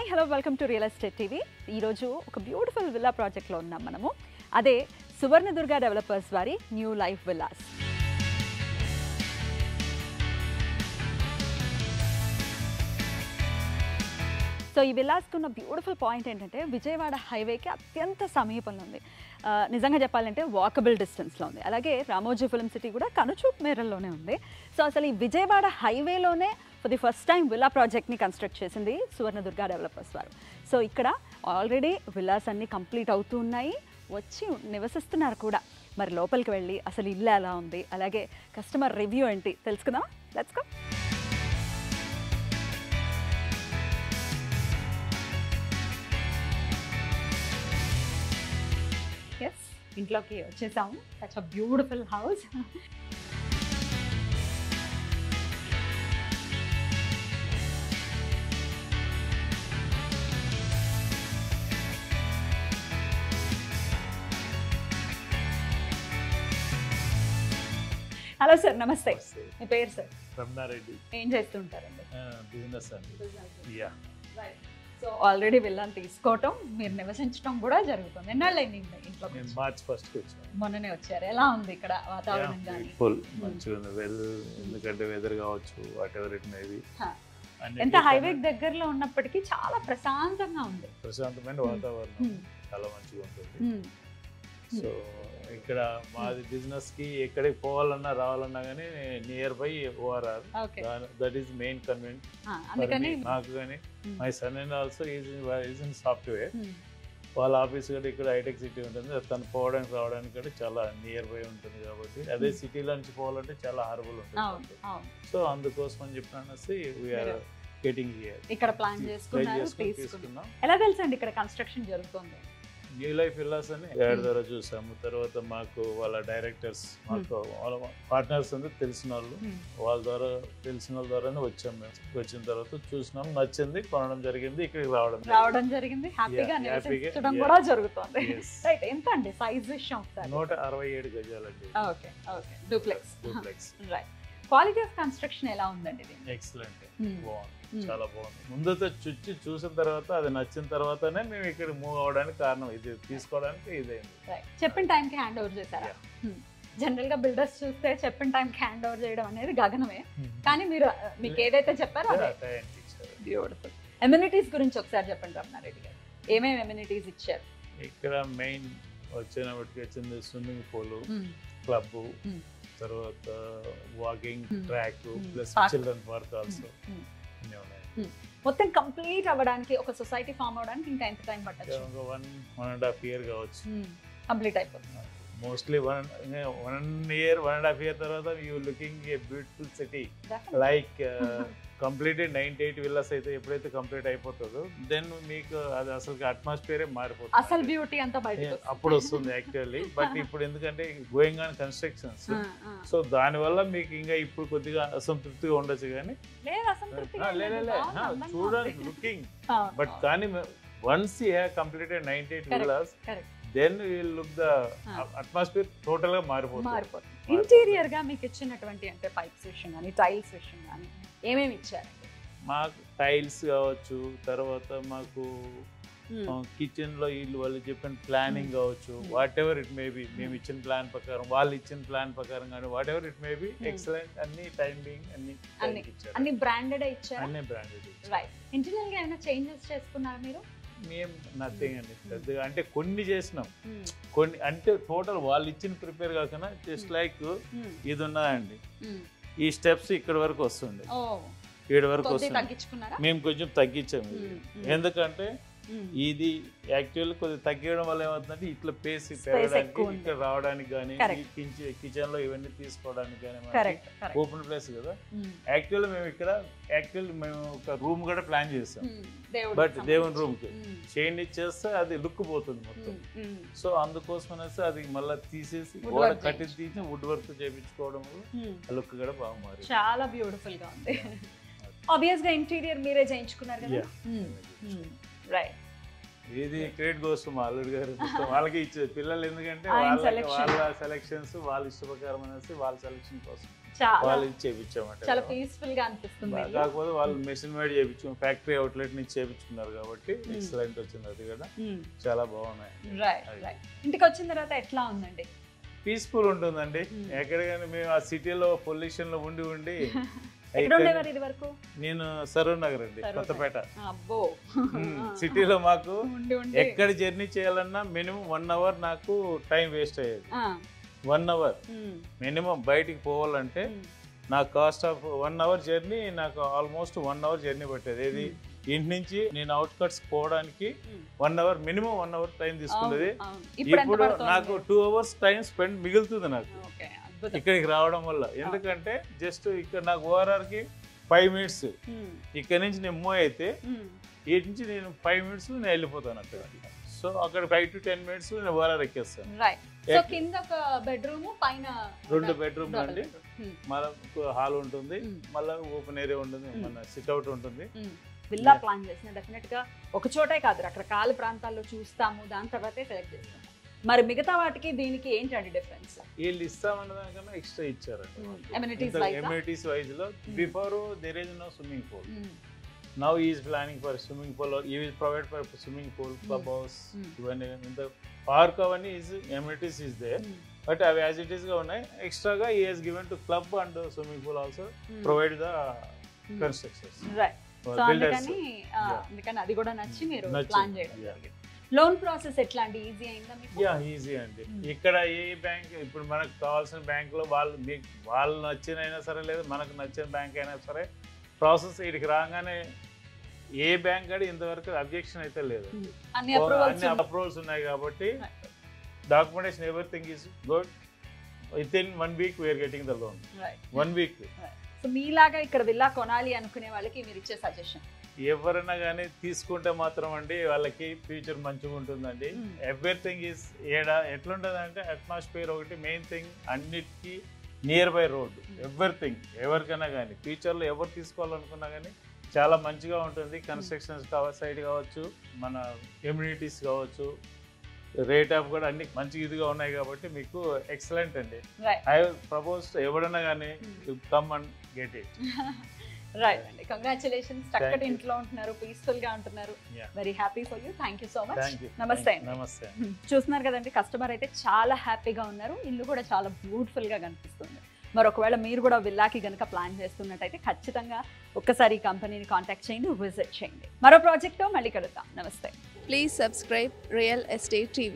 Hi hello welcome to real estate TV. ఈరోజు ఒక beautiful villa ప్రాజెక్ట్లో ఉన్నాం మనము. అదే సువర్ణదుర్గ డెవలపర్స్ వారి న్యూ లైఫ్ విల్లాస్. సో ఈ విల్లాస్కి ఉన్న బ్యూటిఫుల్ పాయింట్ ఏంటంటే విజయవాడ హైవేకి అత్యంత సమీపంలో ఉంది. నిజంగా చెప్పాలంటే వాకబుల్ డిస్టెన్స్లో ఉంది. అలాగే రామోజీ ఫిల్మ్ సిటీ కూడా కనుచూపు మేరల్లోనే ఉంది. సో అసలు ఈ విజయవాడ హైవేలోనే for the first time villa ప్రాజెక్ట్ని కన్స్ట్రక్ట్ చేసింది సువర్ణదుర్గ డెవలపర్స్ వారు. సో ఇక్కడ ఆల్రెడీ విల్లాస్ అన్నీ కంప్లీట్ అవుతూ ఉన్నాయి, వచ్చి నివసిస్తున్నారు కూడా. మరి లోపలికి వెళ్ళి అసలు ఇల్లు ఎలా ఉంది, అలాగే కస్టమర్ రివ్యూ ఏంటి తెలుసుకుందాం. Let's go. ఎస్, ఇంట్లోకి వచ్చేసాము. Such a beautiful house. Hello sir, నమస్తే. మీ పేరు సార్? రమణారెడ్డి. ఏం చేస్తుంటారండి? బిజినెస్ అండి. సో ఆల్రెడీ విల్లాని తీసుకోవటం, మీరు నివసించడం కూడా జరుగుతుంది. ఎన్నాళ్ళైంది ఇంట్లో? మార్చ్ 1st వచ్చాను. మొన్ననే వచ్చారు. ఎలా ఉంది ఇక్కడ వాతావరణం? మంచిగా ఉంది. ఎందుకంటే వెదర్ కావచ్చు, వాట్ ఎవర్ ఇట్ మేబీ. ఎంత హైవే దగ్గరలో ఉన్నప్పటికీ చాలా ప్రశాంతంగా ఉంది. ప్రశాంతమైన వాతావరణం చాలా మంచిగా ఉంటుంది. సో ఇక్కడ మాది బిజినెస్ కి ఎక్కడికి పోవాలన్నా రావాలన్నా కానీ near by ORR. That is main convenient నాకు. కానీ my son and also is in software. వాళ్ళ ఆఫీస్ కూడా ఇక్కడ హైటెక్ సిటీ ఉంటుంది. తను పోవడానికి రావడానికి కూడా చాలా నియర్ బై ఉంటుంది. కాబట్టి అదే సిటీలో నుంచి పోవాలంటే చాలా హారబుల్ ఉంటుంది. సో అందుకోసం అని చెప్పి వీఆర్ గెటింగ్ హియర్. ఇక్కడ ప్లాన్ చేసుకున్నాం. ఎలా తెలుసండి ఇక్కడ కన్స్ట్రక్షన్ జరుగుతుంది? న్యూ లైఫ్ విల్లాస్ అని యాడ్ ద్వారా చూసాము. తర్వాత మాకు వాళ్ళ డైరెక్టర్స్, మాకు వాళ్ళ పార్ట్నర్స్ ఉంది, తెలిసిన వాళ్ళు, వాళ్ళ ద్వారా తెలిసిన వాళ్ళ ద్వారానే వచ్చాము. మేము వచ్చిన తర్వాత చూసినాం, నచ్చింది, కొనడం జరిగింది, ఇక్కడికి రావడం జరిగింది. హ్యాపీగా నివసించడం కూడా జరుగుతుంది. రైట్. ఎంత అండి సైజ్ విషయం? 167 గజాలండి. Okay okay. Duplex. Right. Quality of construction ఎలా ఉందండి? ఎక్సలెంట్, బాగుంది, చాలా బాగుంది. ముందుతో చూసిన తర్వాత అది నచ్చిన తర్వాతనే మేము ఇక్కడ మూవ్ అవడానికి కారణం, ఇది తీసుకోవడానికి ఇదేంది. చెప్పిన టైంకి హ్యాండ్ ఓవర్ చేశారా? జనరల్ గా బిల్డర్స్ చూస్తే చెప్పిన టైంకి హ్యాండ్ ఓవర్ చేయడం అనేది గగనమే. కానీ మీకు ఏదైతే చెప్పారో బ్యూటిఫుల్. ఎమ్యూనిటీస్ గురించి ఒకసారి చెప్పండి రమణారెడ్డి గారు. ఏమేమి ఎమ్యూనిటీస్ ఇచ్చారు? ఇక్కడ మెయిన్ వచ్చింది స్విమ్మింగ్ పూల్, క్లబ్, తర్వాత walking track, plus children park also. మొత్తం కంప్లీట్ అవ్వడానికి, ఒక సొసైటీ ఫామ్ అవడానికి ఇంకా ఎంత టైం పట్టచ్చు? 1.5 year కావచ్చు. కంప్లీట్ అయిపోతుంది. మోస్ట్లీ 1.5 year తర్వాత you looking a beautiful city. Like completed 98 villas అయితే ఎప్పుడైతే కంప్లీట్ అయిపోతుందో దెన్ మీకు అది అసలు అట్మాస్ఫియరే మారిపోతుంది. అసలు బ్యూటీ అంతా అప్పుడు వస్తుంది యాక్చువల్లీ. బట్ ఇప్పుడు ఎందుకంటే గోయింగ్ ఆన్ కన్స్ట్రక్షన్స్, సో దానివల్ల మీకు ఇంకా ఇప్పుడు కొద్దిగా అసంతృప్తిగా ఉండొచ్చు. కానీ చూడండి లుకింగ్. బట్ కానీ once you have completed 98 villas, then will look the atmosphere total గా మారిపోతుంది. ఇంటీరియర్ గా మీకు ఇచ్చినటువంటి అంటే పైప్స్ విషయం కానీ, టైల్స్ విషయం కానీ ఏమేమి ఇచ్చారండి? మాకు టైల్స్ కావచ్చు, తర్వాత మాకు కిచెన్ లో వీళ్ళు వాళ్ళు చెప్పిన ప్లానింగ్ కావచ్చు, what ever it may be, మేము ఇచ్చిన ప్లాన్ ప్రకారం, వాళ్ళు ఇచ్చిన ప్లాన్ ప్రకారం కానీ, what ever it may be excellent. అన్ని టైమింగ్ అన్ని బ్రాండెడ్ ఇచ్చారు. అన్ని బ్రాండెడ్. రైట్. ఇంటీరియర్ గా ఏమైనా చేంజెస్ చేసుకున్నారా మీరు? మేము నథింగ్ అండి పెద్దగా. అంటే కొన్ని చేసినాం, కొన్ని అంటే టోటల్ వాళ్ళు ఇచ్చిన ప్రిపేర్ కాకుండా జస్ట్ లైక్ ఇది ఉన్నదండి, ఈ స్టెప్స్ ఇక్కడ వరకు వస్తుంది, ఇక్కడ వరకు వస్తుంది. మేము కొంచెం తగ్గించాము. ఎందుకంటే ఇది యాక్చువల్లీ కొద్దిగా తగ్గడం వల్ల ఏమవుతుందంటే ఇట్లా పేసి పెరగడానికి, ఇక్కడ రావడానికి కానీ, కిచెన్ లో ఇవన్నీ తీసుకోవడానికి కానీ ఓపెన్ ప్లేస్ కదా. యాక్చువల్లీ మేము ఒక రూమ్ కూడా ప్లాన్ చేస్తాం. బట్ దేవుని రూమ్ కి చైన్ ఇచ్చేస్తే అది లుక్ పోతుంది మొత్తం. సో అందుకోసం అనేసి అది మళ్ళీ తీసేసి గోడ కట్టి తీసి వుడ్ వర్క్ చేయించుకోవడం వల్ల లుక్ కూడా బాగా మారింది. చాలా బ్యూటిఫుల్ గా ఉంది. ఆబ్వియస్ గా ఇంటీరియర్ మీరే చేయించుకున్నారు కదా. రైట్. ఇది క్రెడిట్ కోసం మా అల్లుడు గారు వాళ్ళకి ఇచ్చేది పిల్లలు, ఎందుకంటే వాళ్ళ సెలక్షన్స్ వాళ్ళ ఇష్ట ప్రకారం అనేసి వాళ్ళ సెలక్షన్ కోసం వాళ్ళు చేయించామంట. చాలా పీస్ఫుల్ గా అనిపిస్తుంది. కాకపోతే వాళ్ళు మెషిన్ మేడ్ చేయించు ఫ్యాక్టరీ అవుట్లెట్ నుంచి చేయించుకున్నారు కాబట్టి ఎక్సలెంట్ వచ్చింది. అది కూడా చాలా బాగున్నాయి. ఇంటికి వచ్చిన తర్వాత ఎట్లా ఉందండి? పీస్ఫుల్ ఉంటుందండి. ఎక్కడికైనా మేము ఆ సిటీలో పొల్యూషన్ లో ఉండి నేను సరూర్ నగర్ అండి, కొత్తపేట. సిటీలో మాకు ఎక్కడ జర్నీ చేయాలన్నా మినిమం 1 hour నాకు టైం వేస్ట్ అయ్యేది. 1 hour మినిమం బయటికి పోవాలంటే నాకు కాస్ట్ ఆఫ్ 1 hour జర్నీ, నాకు ఆల్మోస్ట్ 1 hour జర్నీ పట్టేది. ఏది ఇంటి నుంచి నేను అవుట్ కట్స్ పోవడానికి 1 hour మినిమం 1 hour టైం తీసుకునేది. ఇప్పుడు నాకు 2 hours టైం స్పెండ్ మిగులుతుంది నాకు ఇక్కడికి రావడం వల్ల. ఎందుకంటే జస్ట్ ఇక్కడ నాకు ఓఆర్ఆర్కి 5 minutes, ఇక్కడ నుంచి నేను మూవ్ అయితే వీటి నుంచి నేను 5 minutes నేను వెళ్ళిపోతాను అక్కడ. సో అక్కడ 5 to 10 minutes నేను ఓఆర్ఆర్ ఎక్కేస్తాను. కింద ఒక బెడ్రూమ్, పైన 2 bedrooms అండి. మళ్ళీ హాల్ ఉంటుంది, మళ్ళీ ఓపెన్ ఏరియా ఉంటుంది, మన సిట్అవుట్ ఉంటుంది. విల్లా ప్లాన్ చేసిన డెఫినెట్ గా ఒక చోటే కాదు, రకరకాల ప్రాంతాల్లో చూస్తాము, దాని తర్వాతే సెలెక్ట్ చేస్తాము. మరి మిగతా వాటికి దీనికి ఏంటండి డిఫరెన్స్? వీళ్ళు ఇస్తామన్న దానికన్నా ఎక్స్ట్రా ఇచ్చారండి ఎమ్యూనిటీస్ వైజ్ లో. Before there is no swimming pool, now is planning for swimming pool, he will provide for swimming pool, club house, ఇవన్నీ ఇంత పార్క్ అవన్నీ is amenities is there. But అవి యాజ్ ఇట్ ఈస్ గా ఉన్నాయి. ఎక్స్ట్రాగా he has given to club and swimming pool also provide the constructions. అందుకని అది కూడా నచ్చి మీరు ప్లాన్ చేయడం. లోన్ ప్రాసెస్ ఎట్లా అండి? ఈజీ అయిందా మీకు? ఈజీ అండి. ఇక్కడ ఏ బ్యాంక్, ఇప్పుడు మనకు కావాల్సిన బ్యాంకులో వాళ్ళు నచ్చినైనా సరే, లేదు మనకు నచ్చిన బ్యాంక్ అయినా సరే, ప్రాసెస్ వీటికి రాగానే ఏ బ్యాంక్ కూడా ఇంతవరకు అబ్జెక్షన్ అయితే లేదు. అన్ని అప్రూవల్స్ ఉన్నాయి కాబట్టి documentation everything is good. With in 1 week we are getting the loan. 1 week. So మీలాగా ఇక్కడ విల్లా కొనాలి అనుకునే వాళ్ళకి మీరు ఇచ్చే సజెషన్? ఎవరైనా కానీ తీసుకుంటే మాత్రం అండి వాళ్ళకి ఫ్యూచర్ మంచిగా ఉంటుందండి. ఎవ్రీథింగ్ ఈజ్ ఎట్లుంటుంది అంటే అట్మాస్ఫియర్ ఒకటి మెయిన్ థింగ్, అన్నిటికీ నియర్ బై రోడ్, ఎవ్రీథింగ్. ఎవరికైనా కానీ ఫ్యూచర్లో ఎవరు తీసుకోవాలనుకున్నా కానీ చాలా మంచిగా ఉంటుంది. కన్స్ట్రక్షన్స్ సైడ్ కావచ్చు, మన కమ్యూనిటీస్ కావచ్చు, రేట్ ఆఫ్ కూడా అన్ని మంచి ఇదిగా ఉన్నాయి కాబట్టి మీకు ఎక్సలెంట్ అండి. ఐ ప్రపోజ్ ఎవరైనా కానీ come and get it. Right అండి, కంగ్రాచులేషన్స్. చక్కటి ఇంట్లో ఉంటున్నారు, పీస్ఫుల్ గా ఉంటున్నారు. Very happy for you. Thank you so much. నమస్తే. నమస్తే. చూస్తున్నారు కదండి, కస్టమర్ అయితే చాలా హ్యాపీగా ఉన్నారు. ఇల్లు కూడా చాలా బ్యూటిఫుల్ గా కనిపిస్తుంది. మరి ఒకవేళ మీరు కూడా విల్లాకి కనుక ప్లాన్ చేస్తున్నట్టయితే ఖచ్చితంగా ఒక్కసారి ఈ కంపెనీని కాంటాక్ట్ చేయండి, విజిట్ చేయండి. మరో ప్రాజెక్ట్తో మళ్ళీ కలుద్దాం. నమస్తే. Please subscribe Real Estate TV.